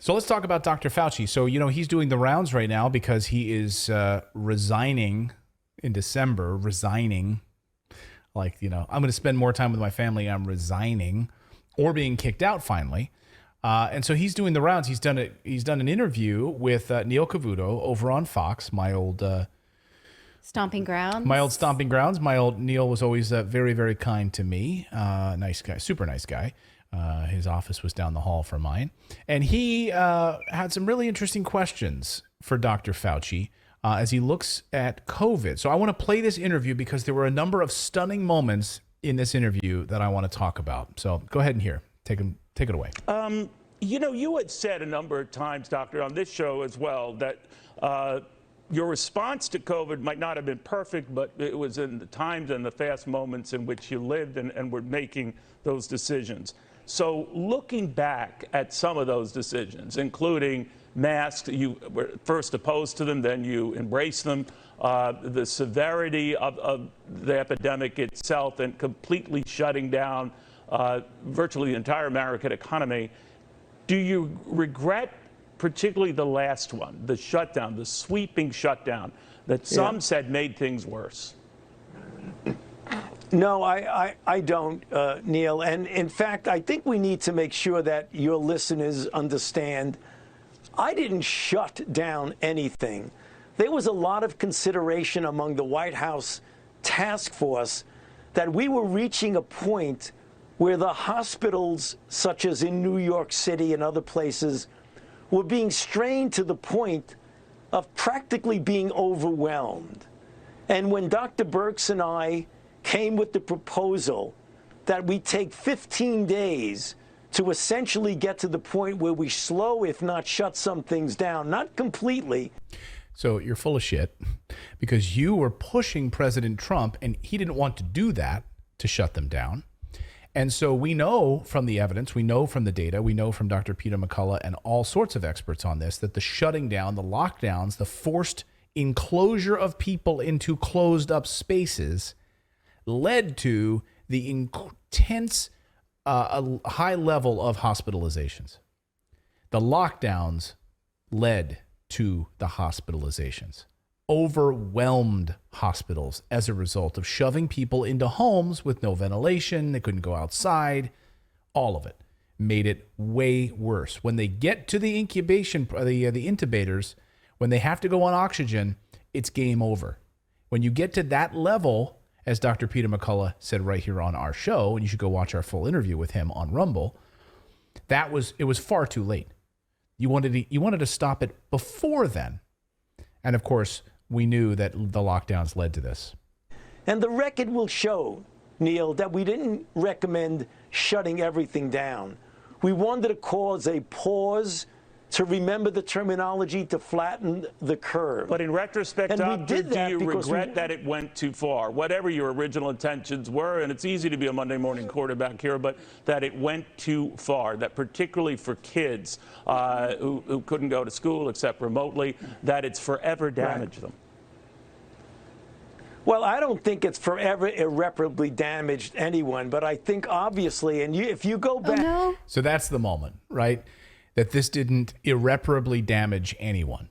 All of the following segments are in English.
So let's talk about Dr. Fauci. So, he's doing the rounds right now because he is resigning in December, like, I'm going to spend more time with my family. I'm resigning or being kicked out finally. And so he's doing the rounds. He's done an interview with Neil Cavuto over on Fox, my old stomping grounds. My old Neil was always very, very kind to me. Nice guy, super nice guy. His office was down the hall from mine. And he had some really interesting questions for Dr. Fauci as he looks at COVID. So I want to play this interview because there were a number of stunning moments in this interview that I want to talk about. So go ahead and hear. Take it away. You had said a number of times, Doctor, on this show as well, that your response to COVID might not have been perfect, but it was in the times and the fast moments in which you lived and were making those decisions. So looking back at some of those decisions, including masks, you were first opposed to them, then you embraced them, the severity of the epidemic itself and completely shutting down virtually the entire American economy. Do you regret particularly the last one, the shutdown, the sweeping shutdown that some said made things worse? No, I don't, Neil. And in fact, I think we need to make sure that your listeners understand I didn't shut down anything. There was a lot of consideration among the White House task force that we were reaching a point where the hospitals, such as in New York City and other places, were being strained to the point of practically being overwhelmed. And when Dr. Birx and I came with the proposal that we take 15 days to essentially get to the point where we slow, if not shut some things down, not completely. So you're full of shit because you were pushing President Trump and he didn't want to do that to shut them down. And so we know from the evidence, we know from the data, we know from Dr. Peter McCullough and all sorts of experts on this, that the shutting down, the lockdowns, the forced enclosure of people into closed up spaces led to the intense high level of hospitalizations. The lockdowns led to the hospitalizations. Overwhelmed hospitals as a result of shoving people into homes with no ventilation. They couldn't go outside. All of it made it way worse. When they get to the incubation, the intubators, when they have to go on oxygen, it's game over. When you get to that level, as Dr. Peter McCullough said right here on our show, and you should go watch our full interview with him on Rumble, it was far too late. You wanted to stop it before then. And of course, we knew that the lockdowns led to this. And the record will show, Neil, that we didn't recommend shutting everything down. We wanted to cause a pause, to remember the terminology, to flatten the curve. But in retrospect, And we Doctor, did that do you because regret that it went too far? Whatever your original intentions were, and it's easy to be a Monday morning quarterback here, but that it went too far, that particularly for kids who couldn't go to school except remotely, that it's forever damaged them. Well, I don't think it's forever irreparably damaged anyone, but I think obviously, and if you go back... Oh, no. So that's the moment, right? That this didn't irreparably damage anyone.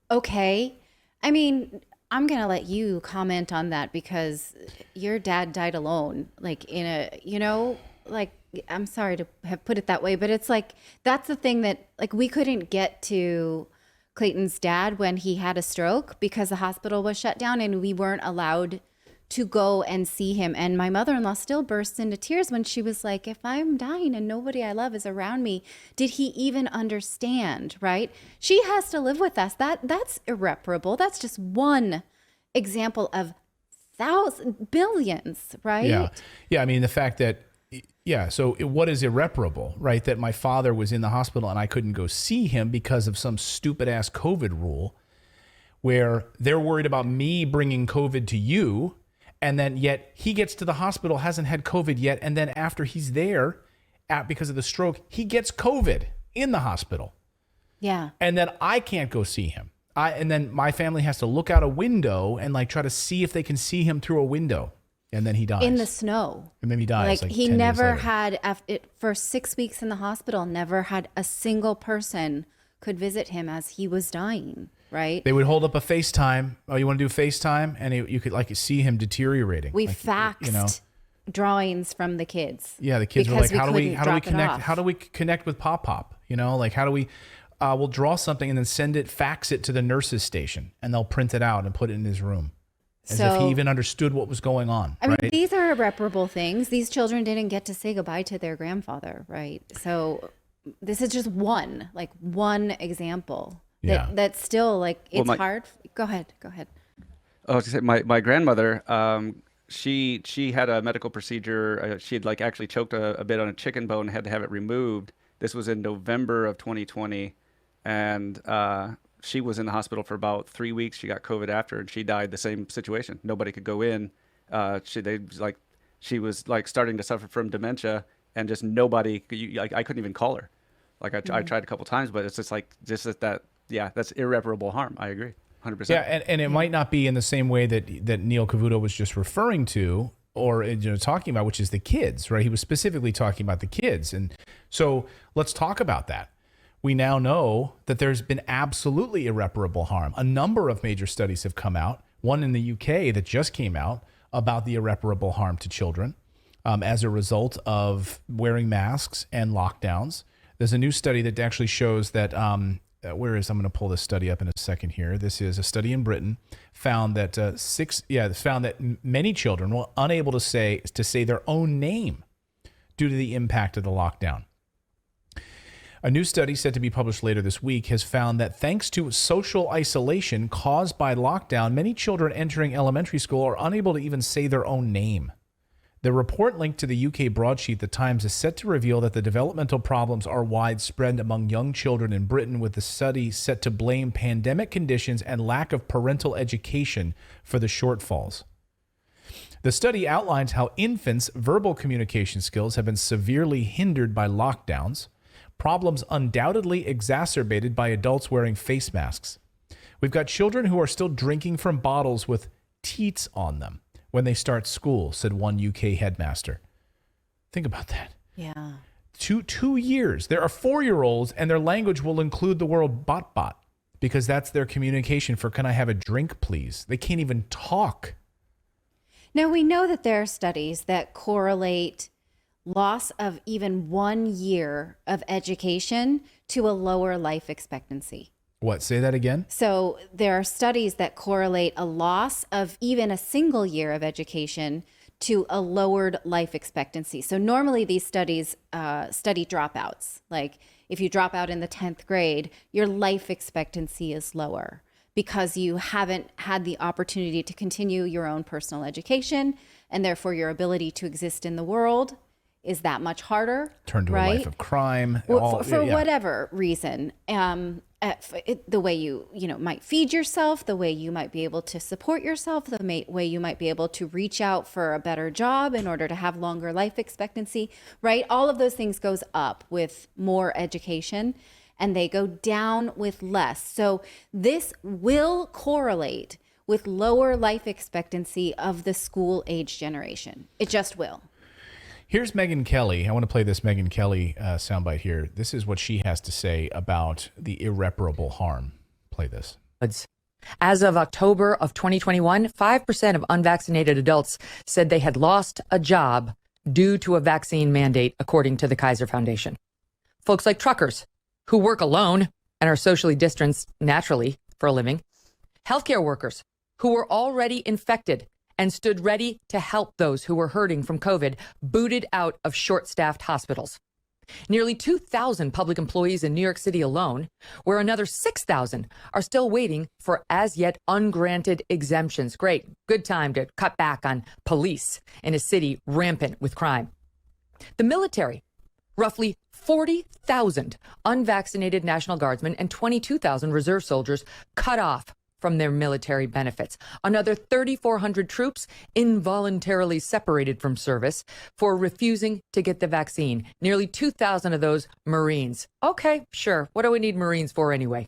Okay. I mean, I'm going to let you comment on that because your dad died alone, like in a, like, I'm sorry to have put it that way, but it's like, that's the thing that, like, we couldn't get to Clayton's dad when he had a stroke because the hospital was shut down and we weren't allowed to go and see him. And my mother-in-law still burst into tears when she was like, if I'm dying and nobody I love is around me, did he even understand, right? She has to live with us. That's irreparable. That's just one example of billions, right? Yeah. I mean, the fact that, so what is irreparable, right? That my father was in the hospital and I couldn't go see him because of some stupid ass COVID rule where they're worried about me bringing COVID to you. And then yet he gets to the hospital, hasn't had COVID yet. And then after he's there because of the stroke, he gets COVID in the hospital. Yeah. And then I can't go see him. And then my family has to look out a window and like try to see if they can see him through a window. And then he dies. In the snow. And then he dies. Like he 10 never years later. had, for 6 weeks in the hospital, never had a single person could visit him as he was dying, right? They would hold up a FaceTime. Oh, you want to do FaceTime? And you could see him deteriorating. We like, faxed drawings from the kids. Yeah, the kids were like, how do we connect? off. How do we connect with Pop Pop? How do we? We'll draw something and then fax it to the nurse's station, and they'll print it out and put it in his room, as if he even understood what was going on. I mean, these are irreparable things. These children didn't get to say goodbye to their grandfather, right? So this is just one example. That's still like, it's hard. Go ahead. I was gonna say my grandmother, she had a medical procedure. She had actually choked a bit on a chicken bone, had to have it removed. This was in November of 2020, and she was in the hospital for about 3 weeks. She got COVID after, and she died the same situation. Nobody could go in. She was starting to suffer from dementia, and just nobody. I couldn't even call her. I tried a couple times, but it's just that's irreparable harm. I agree, 100%. Yeah, and it might not be in the same way that Neil Cavuto was just referring to, or talking about, which is the kids, right? He was specifically talking about the kids, and so let's talk about that. We now know that there's been absolutely irreparable harm. A number of major studies have come out. One in the UK that just came out about the irreparable harm to children as a result of wearing masks and lockdowns. There's a new study that actually shows that. I'm going to pull this study up in a second here. This is a study in Britain found that many children were unable to say their own name due to the impact of the lockdown. A new study set to be published later this week has found that thanks to social isolation caused by lockdown, many children entering elementary school are unable to even say their own name. The report linked to the UK broadsheet The Times is set to reveal that the developmental problems are widespread among young children in Britain, with the study set to blame pandemic conditions and lack of parental education for the shortfalls. The study outlines how infants' verbal communication skills have been severely hindered by lockdowns, problems undoubtedly exacerbated by adults wearing face masks. We've got children who are still drinking from bottles with teats on them when they start school, said one UK headmaster. Think about that. Yeah. 2 years. There are 4-year-olds, and their language will include the word bot, because that's their communication for, can I have a drink, please? They can't even talk. Now, we know that there are studies that correlate loss of even 1 year of education to a lower life expectancy. What? Say that again? So there are studies that correlate a loss of even a single year of education to a lowered life expectancy. So normally these studies study dropouts. Like if you drop out in the 10th grade, your life expectancy is lower because you haven't had the opportunity to continue your own personal education, and therefore your ability to exist in the world is that much harder. Turn to a life of crime. For whatever reason. The way you might feed yourself, the way you might be able to support yourself, the way you might be able to reach out for a better job in order to have longer life expectancy, right? All of those things goes up with more education, and they go down with less. So this will correlate with lower life expectancy of the school age generation. It just will. Here's Megyn Kelly. I want to play this Megyn Kelly soundbite here. This is what she has to say about the irreparable harm. Play this. As of October of 2021, 5% of unvaccinated adults said they had lost a job due to a vaccine mandate, according to the Kaiser Foundation. Folks like truckers who work alone and are socially distanced naturally for a living. Healthcare workers who were already infected and stood ready to help those who were hurting from COVID, booted out of short-staffed hospitals. Nearly 2,000 public employees in New York City alone, where another 6,000 are still waiting for as-yet ungranted exemptions. Great, good time to cut back on police in a city rampant with crime. The military, roughly 40,000 unvaccinated National Guardsmen and 22,000 reserve soldiers cut off from their military benefits. Another 3,400 troops involuntarily separated from service for refusing to get the vaccine. Nearly 2,000 of those Marines. Okay, sure. What do we need Marines for anyway?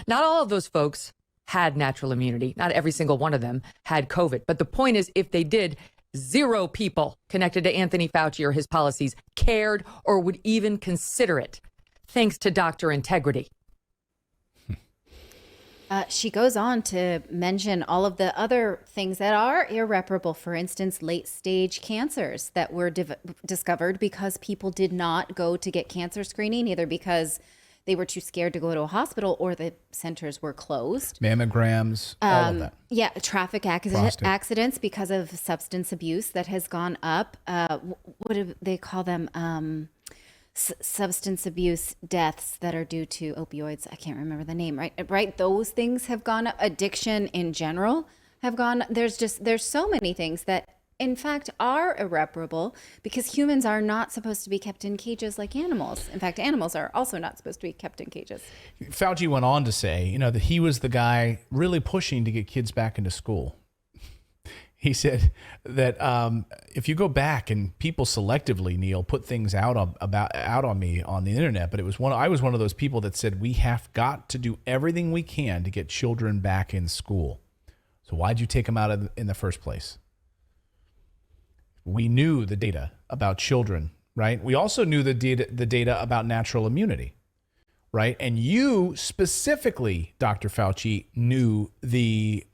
Not all of those folks had natural immunity. Not every single one of them had COVID. But the point is, if they did, 0 people connected to Anthony Fauci or his policies cared or would even consider it. thanks to doctor integrity. She goes on to mention all of the other things that are irreparable. For instance, late stage cancers that were discovered because people did not go to get cancer screening, either because they were too scared to go to a hospital or the centers were closed. Mammograms, all of that. Yeah, traffic accidents because of substance abuse that has gone up. What do they call them? Substance abuse deaths that are due to opioids. I can't remember the name, right? Those things have gone up. Addiction in general have gone. There's so many things that in fact are irreparable because humans are not supposed to be kept in cages like animals. In fact, animals are also not supposed to be kept in cages. Fauci went on to say, that he was the guy really pushing to get kids back into school. He said that if you go back and people selectively, Neil, put things out on me on the internet, but I was one of those people that said we have got to do everything we can to get children back in school. So why'd you take them out in the first place? We knew the data about children, right? We also knew the data about natural immunity. Right. And you specifically, Dr. Fauci, knew the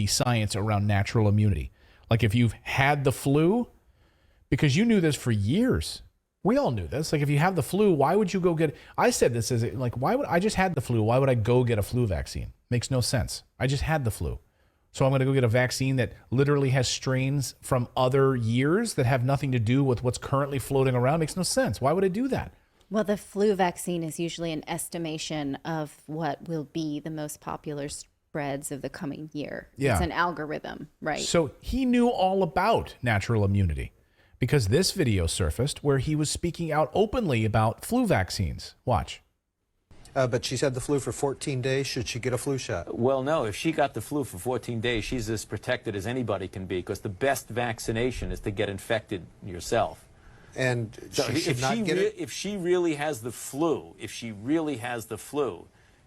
science around natural immunity. Like if you've had the flu, because you knew this for years. We all knew this. Like if you have the flu, why would you go get, I said this as like, why would I just had the flu? Why would I go get a flu vaccine? Makes no sense. I just had the flu. So I'm going to go get a vaccine that literally has strains from other years that have nothing to do with what's currently floating around. Makes no sense. Why would I do that? Well, the flu vaccine is usually an estimation of what will be the most popular spreads of the coming year. Yeah. It's an algorithm, right? So he knew all about natural immunity because this video surfaced where he was speaking out openly about flu vaccines. Watch. But she's had the flu for 14 days. Should she get a flu shot? Well, no. If she got the flu for 14 days, she's as protected as anybody can be because the best vaccination is to get infected yourself. And so she should not get it? If she really has the flu,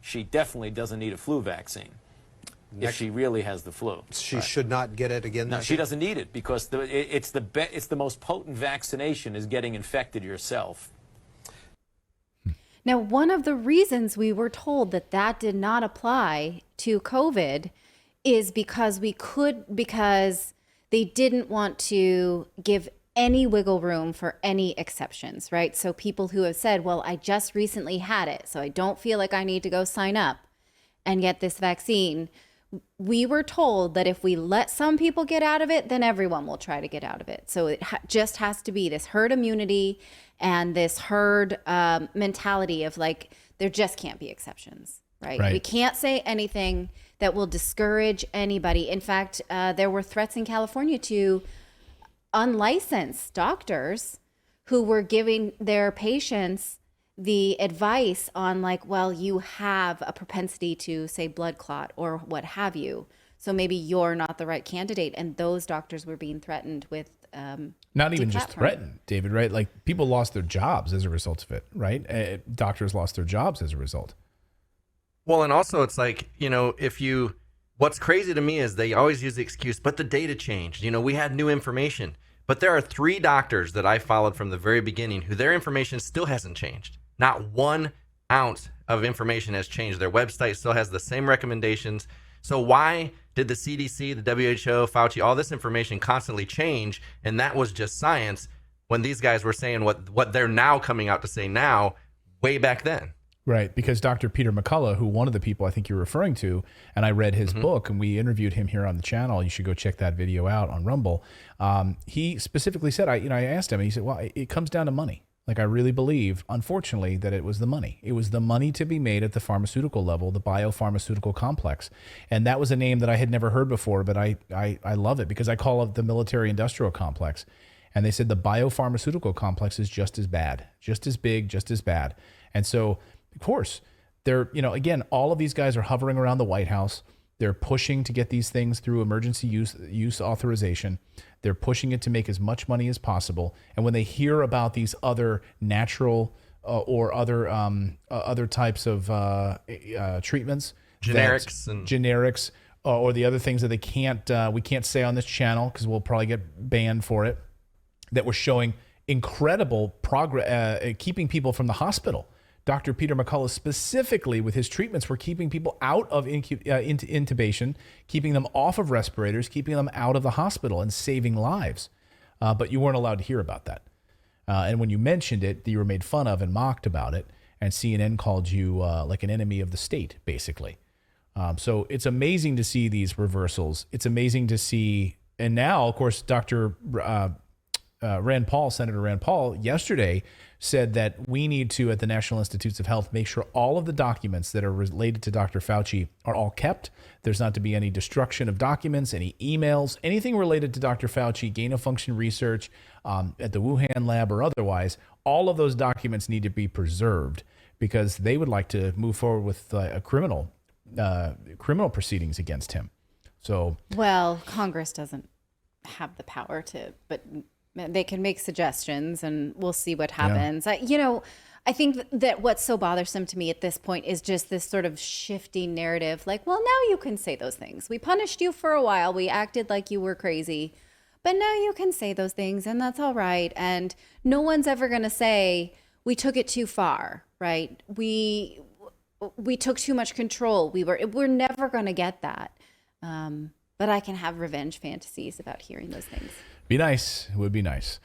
she definitely doesn't need a flu vaccine. If she really has the flu. She should not get it again? No, she doesn't need it because it's the most potent vaccination is getting infected yourself. Now, one of the reasons we were told that did not apply to COVID is because they didn't want to give any wiggle room for any exceptions, right? So people who have said, well, I just recently had it, so I don't feel like I need to go sign up and get this vaccine. We were told that if we let some people get out of it, then everyone will try to get out of it. So it just has to be this herd immunity and this herd mentality of like, there just can't be exceptions, right? We can't say anything that will discourage anybody. In fact, there were threats in California to unlicensed doctors who were giving their patients the advice on like, well, you have a propensity to say blood clot or what have you. So maybe you're not the right candidate. And those doctors were being threatened with not even just threatened, David, right? Like people lost their jobs as a result of it, right? Doctors lost their jobs as a result. Well, and also it's like, what's crazy to me is they always use the excuse, but the data changed. We had new information. But there are 3 doctors that I followed from the very beginning who their information still hasn't changed. Not 1 ounce of information has changed. Their website still has the same recommendations. So why did the CDC, the WHO, Fauci, all this information constantly change? And that was just science when these guys were saying what they're now coming out to say now way back then. Right, because Dr. Peter McCullough, who one of the people I think you're referring to, and I read his book, and we interviewed him here on the channel. You should go check that video out on Rumble. He specifically said, I asked him, and he said, well, it comes down to money. Like, I really believe, unfortunately, that it was the money. It was the money to be made at the pharmaceutical level, the biopharmaceutical complex. And that was a name that I had never heard before, but I love it because I call it the military-industrial complex. And they said the biopharmaceutical complex is just as bad, just as big, just as bad. And so, of course, they're, again, all of these guys are hovering around the White House. They're pushing to get these things through emergency use authorization. They're pushing it to make as much money as possible. And when they hear about these other natural or other types of treatments, generics, or the other things that we can't say on this channel because we'll probably get banned for it, that were showing incredible progress, keeping people from the hospital. Dr. Peter McCullough specifically with his treatments were keeping people out of intubation, keeping them off of respirators, keeping them out of the hospital and saving lives. But you weren't allowed to hear about that. And when you mentioned it, you were made fun of and mocked about it. And CNN called you like an enemy of the state, basically. So it's amazing to see these reversals. It's amazing to see. And now, of course, Dr. Rand Paul, Senator Rand Paul, yesterday said that we need to, at the National Institutes of Health, make sure all of the documents that are related to Dr. Fauci are all kept. There's not to be any destruction of documents, any emails, anything related to Dr. Fauci, gain-of-function research at the Wuhan lab or otherwise. All of those documents need to be preserved because they would like to move forward with a criminal proceedings against him. So, well, Congress doesn't have the power to, but they can make suggestions and we'll see what happens. Yeah. I think that what's so bothersome to me at this point is just this sort of shifting narrative. Like, well, now you can say those things. We punished you for a while. We acted like you were crazy, but now you can say those things and that's all right. And no one's ever going to say we took it too far, right? We took too much control. We're never going to get that. But I can have revenge fantasies about hearing those things. Be nice. It would be nice.